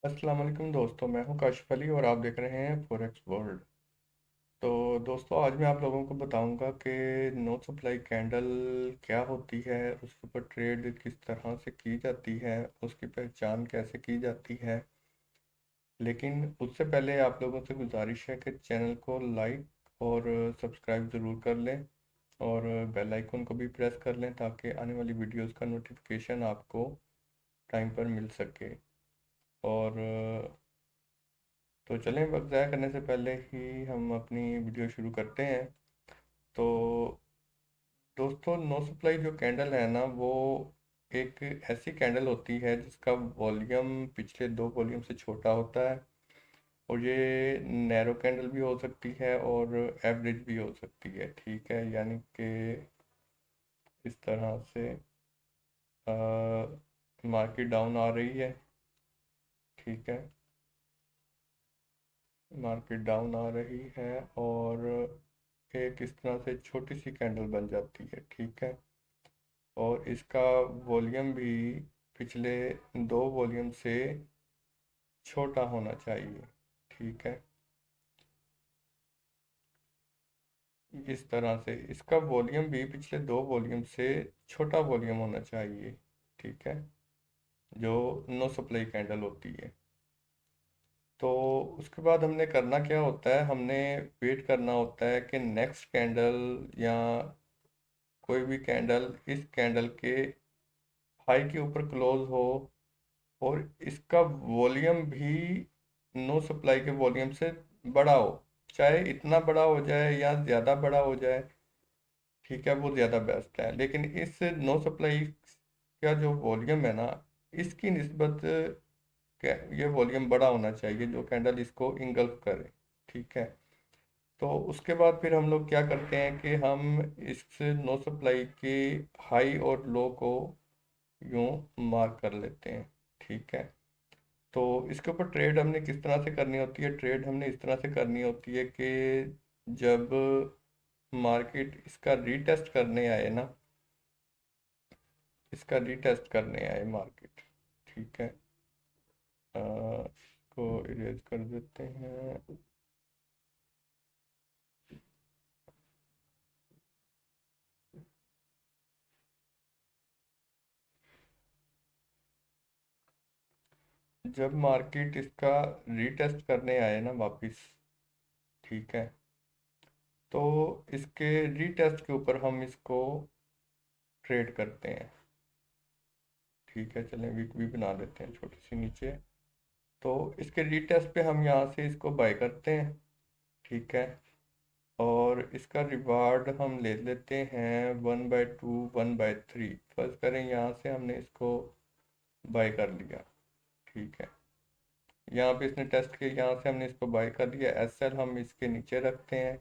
अस्सलाम वालेकुम दोस्तों, मैं हूं काशिफ अली और आप देख रहे हैं फॉरेक्स वर्ल्ड। तो दोस्तों, आज मैं आप लोगों को बताऊंगा कि नो सप्लाई कैंडल क्या होती है, उसके ऊपर ट्रेड किस तरह से की जाती है, उसकी पहचान कैसे की जाती है। लेकिन उससे पहले आप लोगों से गुजारिश है कि चैनल को लाइक और सब्सक्राइब ज़रूर कर लें और बेल आइकन को भी प्रेस कर लें ताकि आने वाली वीडियोस का नोटिफिकेशन आपको टाइम पर मिल सके। और तो चलें, वक्त ज़ाया करने से पहले ही हम अपनी वीडियो शुरू करते हैं। तो दोस्तों, नो सप्लाई जो कैंडल है ना, वो एक ऐसी कैंडल होती है जिसका वॉल्यूम पिछले दो वॉल्यूम से छोटा होता है। और ये नैरो कैंडल भी हो सकती है और एवरेज भी हो सकती है। ठीक है, यानी कि इस तरह से मार्केट डाउन आ रही है। ठीक है, मार्केट डाउन आ रही है और एक इस तरह से छोटी सी कैंडल बन जाती है। ठीक है, और इसका वॉल्यूम भी पिछले दो वॉल्यूम से छोटा होना चाहिए। ठीक है, इस तरह से इसका वॉल्यूम भी पिछले दो वॉल्यूम से छोटा वॉल्यूम होना चाहिए। ठीक है, जो नो सप्लाई कैंडल होती है। तो उसके बाद हमने करना क्या होता है, हमने वेट करना होता है कि नेक्स्ट कैंडल या कोई भी कैंडल इस कैंडल के हाई के ऊपर क्लोज हो और इसका वॉल्यूम भी नो सप्लाई के वॉल्यूम से बड़ा हो। चाहे इतना बड़ा हो जाए या ज़्यादा बड़ा हो जाए, ठीक है, वो ज़्यादा बेस्ट है। लेकिन इस नो सप्लाई का जो वॉल्यूम है ना, इसकी निस्बत ये वॉल्यूम बड़ा होना चाहिए जो कैंडल इसको इंगल्फ करे। ठीक है, तो उसके बाद फिर हम लोग क्या करते हैं कि हम इस नो सप्लाई के हाई और लो को यूं मार्क कर लेते हैं। ठीक है, तो इसके ऊपर ट्रेड हमने किस तरह से करनी होती है, ट्रेड हमने इस तरह से करनी होती है कि जब मार्केट इसका रीटेस्ट करने आए ना, इसका रीटेस्ट करने आए मार्केट। ठीक है, इसको इरेज कर देते हैं। जब मार्केट इसका रीटेस्ट करने आए ना वापस, ठीक है, तो इसके रीटेस्ट के ऊपर हम इसको ट्रेड करते हैं। ठीक है, चलें वीक भी बना लेते हैं छोटी सी नीचे। तो इसके रीटेस्ट पे हम यहाँ से इसको बाय करते हैं। ठीक है, और इसका रिवार्ड हम ले लेते हैं 1/2 1/3। फर्ज करें यहाँ से हमने इसको बाय कर लिया। ठीक है, यहाँ पे इसने टेस्ट किया, यहाँ से हमने इसको बाय कर लिया। SL हम इसके नीचे रखते हैं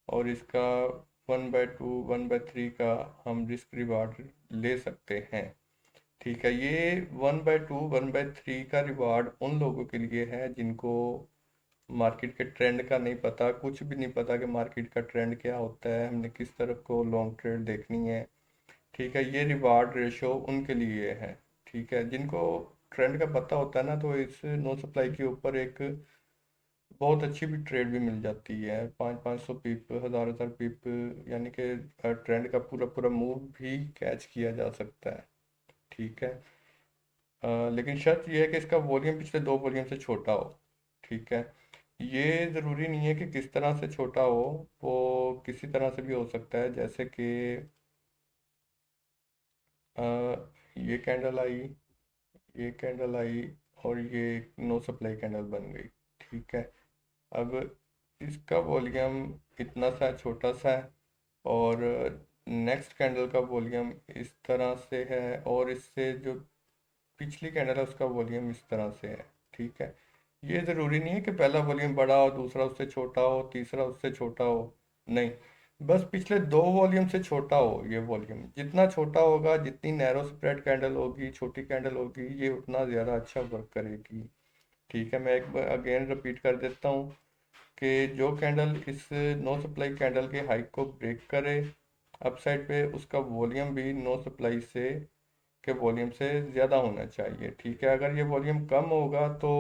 और इसका 1/2 1/3 का हम रिस्क रिवार्ड ले सकते हैं। ठीक है, ये 1/2 1/3 का रिवार्ड उन लोगों के लिए है जिनको मार्केट के ट्रेंड का नहीं पता, कुछ भी नहीं पता कि मार्केट का ट्रेंड क्या होता है, हमने किस तरफ को लॉन्ग ट्रेड देखनी है। ठीक है, ये रिवार्ड रेशो उनके लिए है। ठीक है, जिनको ट्रेंड का पता होता है ना, तो इस नो सप्लाई के ऊपर एक बहुत अच्छी भी ट्रेड भी मिल जाती है। 500 500 पिप, 1000 1000 पिप, यानी कि ट्रेंड का पूरा पूरा मूव भी कैच किया जा सकता है। ठीक है, लेकिन शर्त यह है कि इसका वॉल्यूम पिछले दो वॉल्यूम से छोटा हो। ठीक है, ये ज़रूरी नहीं है कि किस तरह से छोटा हो, वो किसी तरह से भी हो सकता है। जैसे कि अ, ये कैंडल आई, ये कैंडल आई और ये नो सप्लाई कैंडल बन गई। ठीक है, अब इसका वॉल्यूम इतना सा छोटा सा है और नेक्स्ट कैंडल का वॉल्यूम इस तरह से है और इससे जो पिछली कैंडल है उसका वॉल्यूम इस तरह से है। ठीक है, ये ज़रूरी नहीं है कि पहला वॉल्यूम बड़ा हो, दूसरा उससे छोटा हो, तीसरा उससे छोटा हो। नहीं, बस पिछले दो वॉल्यूम से छोटा हो। ये वॉल्यूम जितना छोटा होगा, जितनी नैरो स्प्रेड कैंडल होगी, छोटी कैंडल होगी, ये उतना ज़्यादा अच्छा वर्क करेगी। ठीक है, मैं एक बार अगेन रिपीट कर देता हूँ कि जो कैंडल इस नो सप्लाई कैंडल के हाई को ब्रेक करे अपसाइड पे, उसका वॉल्यूम भी नो सप्लाई से के वॉल्यूम से ज़्यादा होना चाहिए। ठीक है, अगर ये वॉल्यूम कम होगा तो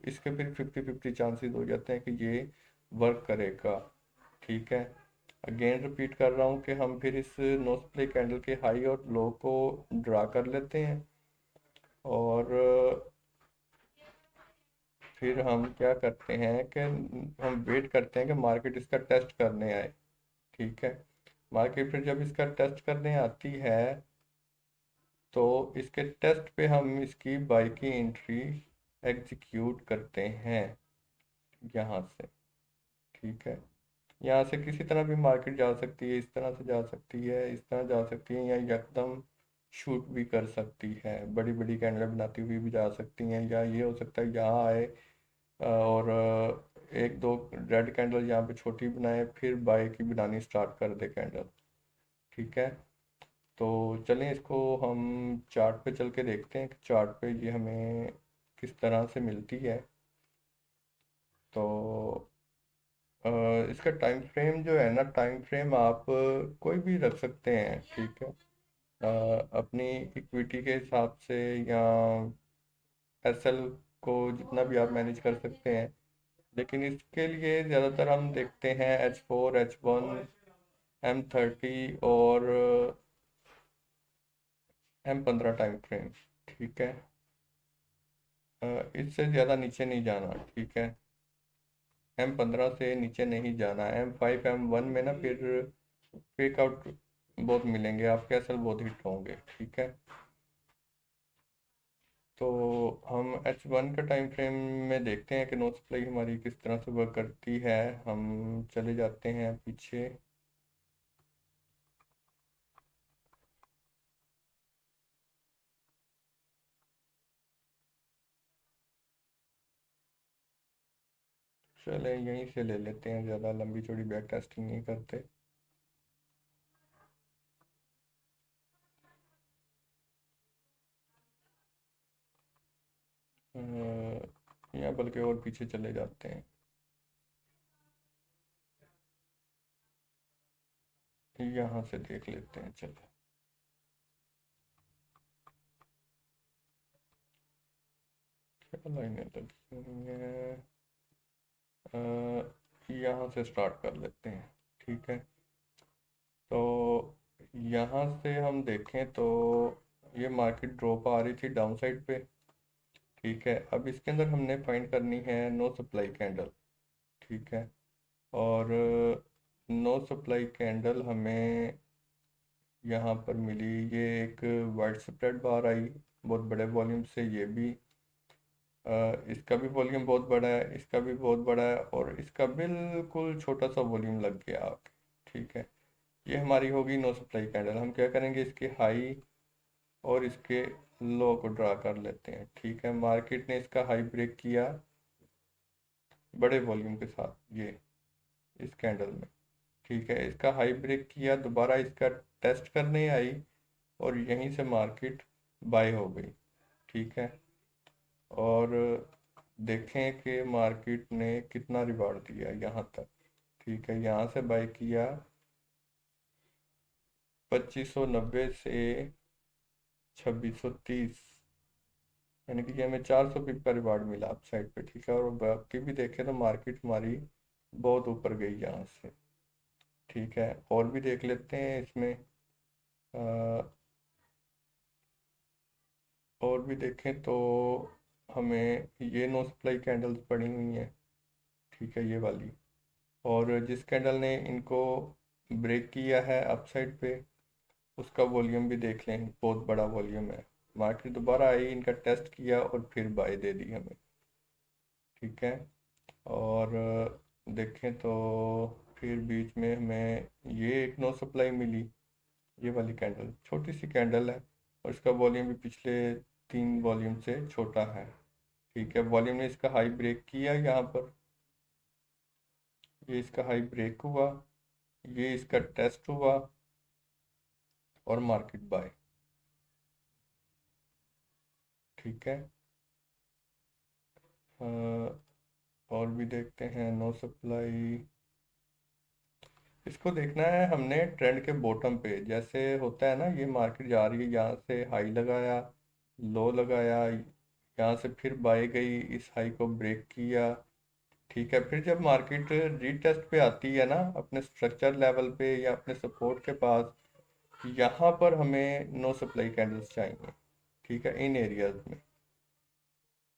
इसके फिर 50-50 चांसेस हो जाते हैं कि ये वर्क करेगा। ठीक है, अगेन रिपीट कर रहा हूँ कि हम फिर इस नो सप्लाई कैंडल के हाई और लो को ड्रा कर लेते हैं और फिर हम क्या करते हैं कि हम वेट करते हैं कि मार्केट इसका टेस्ट करने आए। ठीक है, मार्केट फिर जब इसका टेस्ट करने आती है तो इसके टेस्ट पे हम इसकी बाई की एंट्री एग्जीक्यूट करते हैं यहाँ से। ठीक है, यहाँ से किसी तरह भी मार्केट जा सकती है, इस तरह से जा सकती है, इस तरह जा सकती है, या एकदम शूट भी कर सकती है, बड़ी बड़ी कैंडल बनाती हुई भी जा सकती हैं, या ये हो सकता है यहाँ आए और एक दो रेड कैंडल यहाँ पे छोटी बनाए फिर बाय की बनानी स्टार्ट कर दे कैंडल। ठीक है, तो चलें इसको हम चार्ट पे चल के देखते हैं कि चार्ट पे ये हमें किस तरह से मिलती है। तो इसका टाइम फ्रेम जो है ना, टाइम फ्रेम आप कोई भी रख सकते हैं। ठीक है, अपनी इक्विटी के हिसाब से या एसएल को जितना भी आप मैनेज कर सकते हैं, लेकिन इसके लिए ज़्यादातर हम देखते हैं H4, H1, M30 और M15 टाइम फ्रेम। ठीक है, इससे ज़्यादा नीचे नहीं जाना। ठीक है, M15 से नीचे नहीं जाना। M5, M1 में ना फिर फेक आउट बहुत मिलेंगे आपके, असल बहुत हिट होंगे। ठीक है, तो हम H1 का टाइम फ्रेम में देखते हैं कि नो सप्लाई हमारी किस तरह से वर्क करती है। हम चले जाते हैं पीछे। चले यहीं से ले लेते हैं, ज़्यादा लंबी चौड़ी बैक टेस्टिंग नहीं करते। या बल्कि और पीछे चले जाते हैं, यहाँ से देख लेते हैं। चलो, क्या लाइनें लगी हुई हैं, यहाँ से स्टार्ट कर लेते हैं। ठीक है, तो यहाँ से हम देखें तो ये मार्केट ड्रॉप आ रही थी डाउन साइड पे। ठीक है, अब इसके अंदर हमने फाइंड करनी है नो सप्लाई कैंडल। ठीक है, और नो सप्लाई कैंडल हमें यहाँ पर मिली, ये एक वाइड स्प्रेड बार आई बहुत बड़े वॉल्यूम से। ये भी इसका भी वॉल्यूम बहुत बड़ा है, इसका भी बहुत बड़ा है, और इसका बिल्कुल छोटा सा वॉल्यूम लग गया आके। ठीक है, ये हमारी होगी नो सप्लाई कैंडल। हम क्या करेंगे, इसके हाई और इसके लो को ड्रा कर लेते हैं। ठीक है, मार्केट ने इसका हाई ब्रेक किया बड़े वॉल्यूम के साथ, ये इस कैंडल में। ठीक है, इसका हाई ब्रेक किया, दोबारा इसका टेस्ट करने आई और यहीं से मार्केट बाय हो गई। ठीक है, और देखें कि मार्केट ने कितना रिवार्ड दिया यहाँ तक। ठीक है, यहाँ से बाय किया 2590 से 2630, यानी कि ये हमें 400 पिप का रिवार्ड मिला अप साइड पे। ठीक है, और बाकी भी देखें तो मार्केट हमारी बहुत ऊपर गई यहाँ से। ठीक है, और भी देख लेते हैं इसमें, और भी देखें तो हमें ये नो सप्लाई कैंडल्स पड़ी हुई हैं। ठीक है, ये वाली, और जिस कैंडल ने इनको ब्रेक किया है अप साइड पे, उसका वॉल्यूम भी देख लें, बहुत बड़ा वॉल्यूम है। मार्केट दोबारा आई, इनका टेस्ट किया और फिर बाय दे दी हमें। ठीक है, और देखें तो फिर बीच में हमें ये एक नो सप्लाई मिली, ये वाली कैंडल छोटी सी कैंडल है और इसका वॉल्यूम भी पिछले 3 वॉल्यूम से छोटा है। ठीक है, वॉल्यूम ने इसका हाई ब्रेक किया यहाँ पर, ये इसका हाई ब्रेक हुआ, ये इसका टेस्ट हुआ और मार्केट बाय। ठीक है, और भी देखते हैं नो सप्लाई। इसको देखना है हमने ट्रेंड के बॉटम पे, जैसे होता है ना, ये मार्केट जा रही है, यहाँ से हाई लगाया, लो लगाया, यहाँ से फिर बाय गई, इस हाई को ब्रेक किया। ठीक है, फिर जब मार्केट रीटेस्ट पे आती है ना अपने स्ट्रक्चर लेवल पे या अपने सपोर्ट के पास, यहाँ पर हमें नो सप्लाई कैंडल्स चाहिए। ठीक है, इन एरियाज में,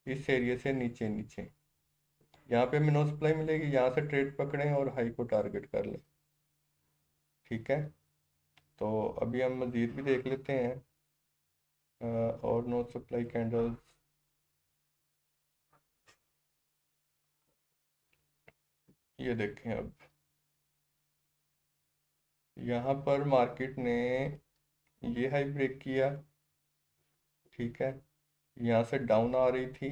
इस एरिया से नीचे नीचे, यहाँ पे हमें नो सप्लाई मिलेगी, यहाँ से ट्रेड पकड़ें और हाई को टारगेट कर लें। ठीक है, तो अभी हम मज़ीद भी देख लेते हैं और नो सप्लाई कैंडल्स। ये देखें, अब यहाँ पर मार्केट ने ये हाई ब्रेक किया। ठीक है, यहाँ से डाउन आ रही थी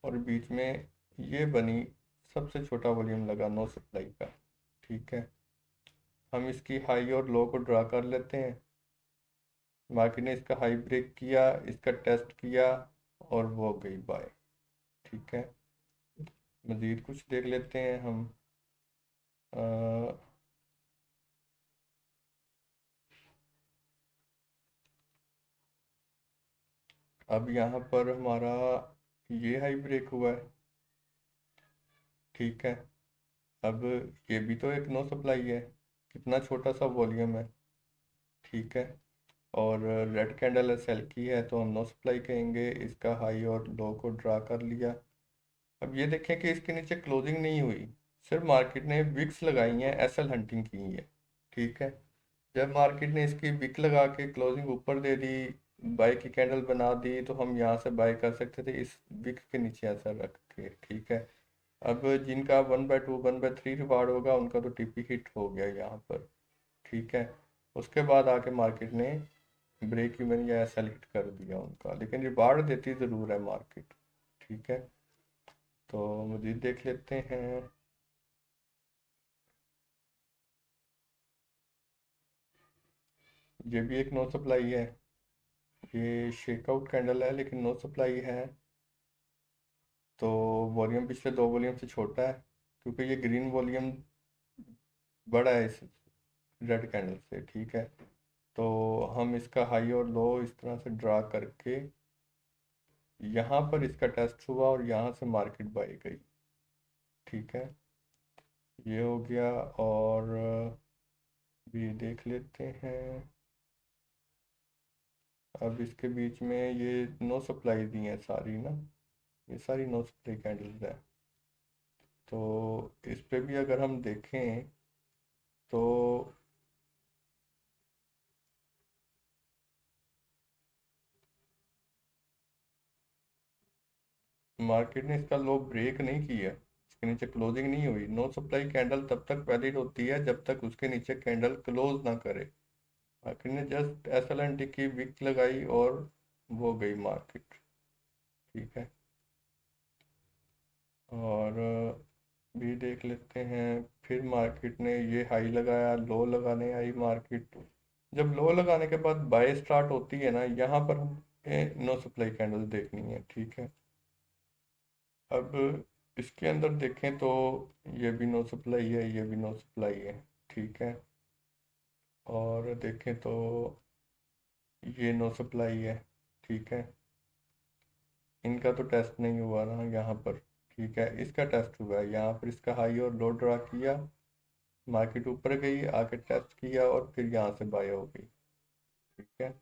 और बीच में ये बनी, सबसे छोटा वॉल्यूम लगा नो सप्लाई का। ठीक है, हम इसकी हाई और लो को ड्रा कर लेते हैं। मार्केट ने इसका हाई ब्रेक किया, इसका टेस्ट किया और वो गई बाय। ठीक है, मज़ीद कुछ देख लेते हैं हम। अ, अब यहाँ पर हमारा ये हाई ब्रेक हुआ है। ठीक है, अब ये भी तो एक नो सप्लाई है, कितना छोटा सा वॉल्यूम है। ठीक है, और रेड कैंडल है, सेल की है, तो हम नो सप्लाई कहेंगे। इसका हाई और लो को ड्रा कर लिया। अब ये देखें कि इसके नीचे क्लोजिंग नहीं हुई, सिर्फ मार्केट ने विक्स लगाई हैं, एसएल हंटिंग की है। ठीक है, जब मार्केट ने इसकी विक लगा के क्लोजिंग ऊपर दे दी, बाय की कैंडल बना दी, तो हम यहाँ से बाय कर सकते थे इस विक के नीचे ऐसा रख के। ठीक है, अब जिनका 1/2 1/3 रिवार्ड होगा उनका तो टीपी हिट हो गया यहाँ पर। ठीक है, उसके बाद आके मार्केट ने ब्रेक इवन या ऐसा हिट कर दिया उनका, लेकिन रिवार्ड देती ज़रूर है मार्केट। ठीक है, तो मज़ीद देख लेते हैं। ये भी एक नो सप्लाई है, ये शेकआउट कैंडल है लेकिन नो सप्लाई है। तो वॉल्यूम पिछले दो वॉल्यूम से छोटा है, क्योंकि ये ग्रीन वॉल्यूम बड़ा है इस रेड कैंडल से। ठीक है, तो हम इसका हाई और लो इस तरह से ड्रा करके, यहाँ पर इसका टेस्ट हुआ और यहाँ से मार्केट बाई गई। ठीक है, ये हो गया। और भी देख लेते हैं। अब इसके बीच में ये नो सप्लाई दी है सारी ना, ये सारी नो सप्लाई कैंडल्स है। तो इस पे भी अगर हम देखें तो मार्केट ने इसका लो ब्रेक नहीं किया, इसके नीचे क्लोजिंग नहीं हुई। नो सप्लाई कैंडल तब तक वैलिड होती है जब तक उसके नीचे कैंडल क्लोज ना करे। मार्केट ने जस्ट एसएलएनटी की विक लगाई और वो गई मार्केट। ठीक है, और भी देख लेते हैं। फिर मार्केट ने ये हाई लगाया, लो लगाने आई मार्केट। जब लो लगाने के बाद बाय स्टार्ट होती है ना, यहाँ पर हम नो सप्लाई कैंडल देखनी है। ठीक है, अब इसके अंदर देखें तो ये भी नो सप्लाई है, ये भी नो सप्लाई है। ठीक है, और देखें तो ये नो सप्लाई है। ठीक है, इनका तो टेस्ट नहीं हुआ ना यहाँ पर। ठीक है, इसका टेस्ट हुआ है, यहाँ पर इसका हाई और लो ड्रा किया, मार्केट ऊपर गई, आके टेस्ट किया और फिर यहाँ से बाय हो गई। ठीक है,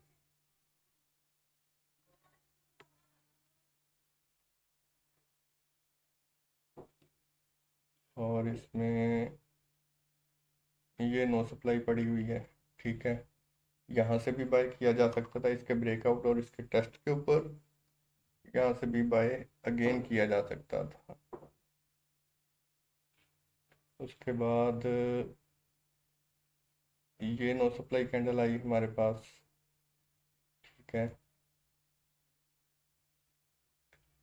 और इसमें ये नो सप्लाई पड़ी हुई है। ठीक है, यहाँ से भी बाय किया जा सकता था इसके ब्रेकआउट और इसके टेस्ट के ऊपर, यहाँ से भी बाय अगेन किया जा सकता था। उसके बाद ये नो सप्लाई कैंडल आई हमारे पास। ठीक है,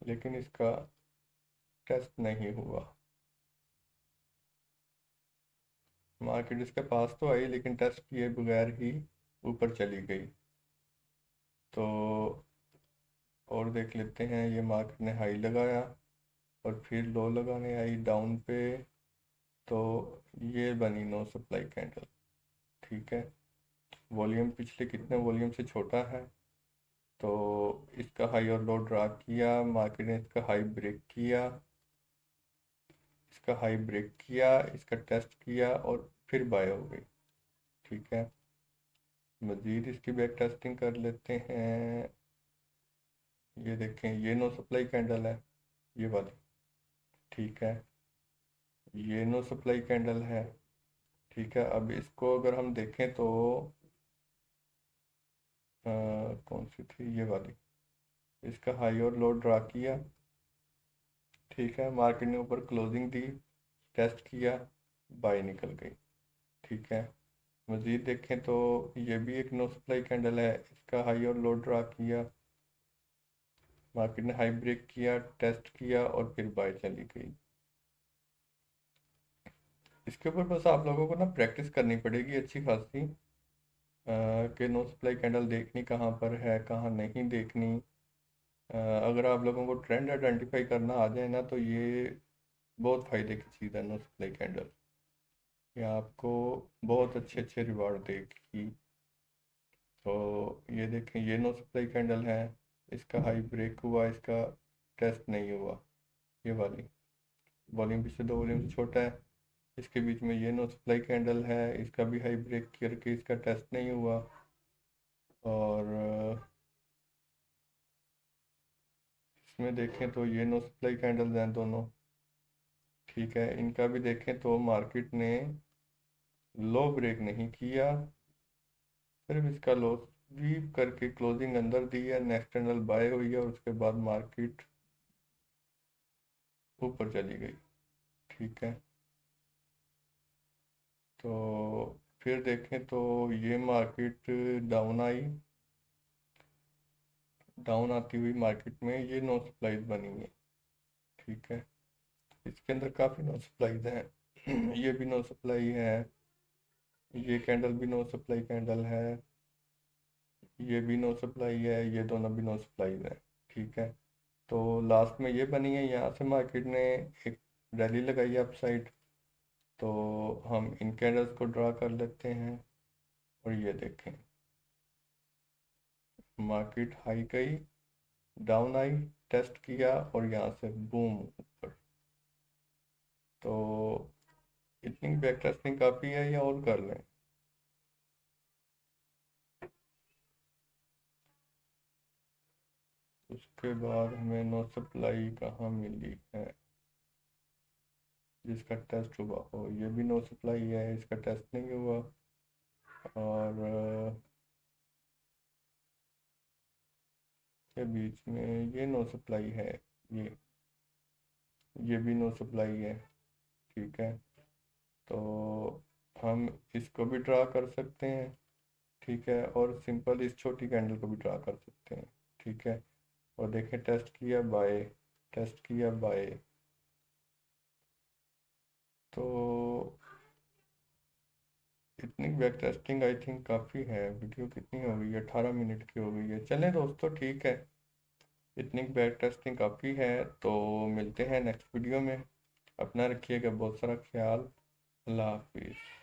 लेकिन इसका टेस्ट नहीं हुआ, मार्केट इसके पास तो आई लेकिन टेस्ट किए बगैर ही ऊपर चली गई। तो और देख लेते हैं, ये मार्केट ने हाई लगाया और फिर लो लगाने आई डाउन पे, तो ये बनी नो सप्लाई कैंडल। ठीक है, वॉल्यूम पिछले कितने वॉल्यूम से छोटा है, तो इसका हाई और लो ड्रा किया, मार्केट ने इसका हाई ब्रेक किया, इसका हाई ब्रेक किया, इसका टेस्ट किया और फिर बाय हो गई। ठीक है, मज़ीद इसकी बैक टेस्टिंग कर लेते हैं। ये देखें, ये नो सप्लाई कैंडल है, ये वाली। ठीक है, ये नो सप्लाई कैंडल है। ठीक है, अब इसको अगर हम देखें तो कौन सी थी, ये वाली। इसका हाई और लो ड्रा किया। ठीक है, मार्केट ने ऊपर क्लोजिंग दी, टेस्ट किया, बाय निकल गई। ठीक है, मज़ीद देखें तो ये भी एक नो सप्लाई कैंडल है, इसका हाई और लो ड्रा किया, मार्केट ने हाई ब्रेक किया, टेस्ट किया और फिर बाय चली गई। इसके ऊपर बस आप लोगों को ना प्रैक्टिस करनी पड़ेगी अच्छी खासी, कि नो सप्लाई कैंडल देखनी कहाँ पर है, कहाँ नहीं देखनी। अगर आप लोगों को ट्रेंड आइडेंटिफाई करना आ जाए ना, तो ये बहुत फ़ायदे की चीज़ है नो सप्लाई कैंडल। ये आपको बहुत अच्छे अच्छे रिवार्ड देगी। तो ये देखें, ये नो सप्लाई कैंडल है, इसका हाई ब्रेक हुआ, इसका टेस्ट नहीं हुआ, ये वाली। वॉल्यूम पिछले दो वॉल्यूम से छोटा है। इसके बीच में ये नो सप्लाई कैंडल है, इसका भी हाई ब्रेक करके इसका टेस्ट नहीं हुआ। और इसमें देखें तो ये नो सप्लाई कैंडल्स हैं दोनों। ठीक है, इनका भी देखें तो मार्केट ने लो ब्रेक नहीं किया, सिर्फ इसका लो स्वीप करके क्लोजिंग अंदर दी है, नेक्स्ट कैंडल बाय हुई है और उसके बाद मार्केट ऊपर चली गई। ठीक है, तो फिर देखें तो ये मार्केट डाउन आई, डाउन आती हुई मार्केट में ये नो सप्लाईज बनी है। ठीक है, इसके अंदर काफ़ी नो सप्लाईज हैं। ये भी नो सप्लाई है, ये कैंडल भी नो सप्लाई कैंडल है, ये भी नो सप्लाई है, ये दोनों भी नो सप्लाईज हैं। ठीक है, तो लास्ट में ये बनी है, यहाँ से मार्केट ने एक रैली लगाई है अपसाइड। तो हम इन कैंडल्स को ड्रा कर लेते हैं और ये देखें, मार्केट हाई गई, डाउन आई, टेस्ट किया और यहाँ से बूम ऊपर। तो इतनी बैक टेस्टिंग काफ़ी है या और कर लें? उसके बाद हमें नो सप्लाई कहाँ मिली है जिसका टेस्ट हुआ हो, ये भी नो सप्लाई है, इसका टेस्ट नहीं हुआ। और के बीच में ये नो सप्लाई है, ये ये भी नो सप्लाई है। ठीक है, तो हम इसको भी ड्रा कर सकते हैं। ठीक है, और सिंपल इस छोटी कैंडल को भी ड्रा कर सकते हैं। ठीक है, और देखें, टेस्ट किया बाय, टेस्ट किया बाय। तो इतनी बैक टेस्टिंग आई थिंक काफ़ी है। वीडियो कितनी हो गई है, 18 मिनट की हो गई है। चलें दोस्तों, ठीक है, इतनी बैक टेस्टिंग काफ़ी है। तो मिलते हैं नेक्स्ट वीडियो में। अपना रखिएगा बहुत सारा ख्याल। अल्लाह हाफिज़।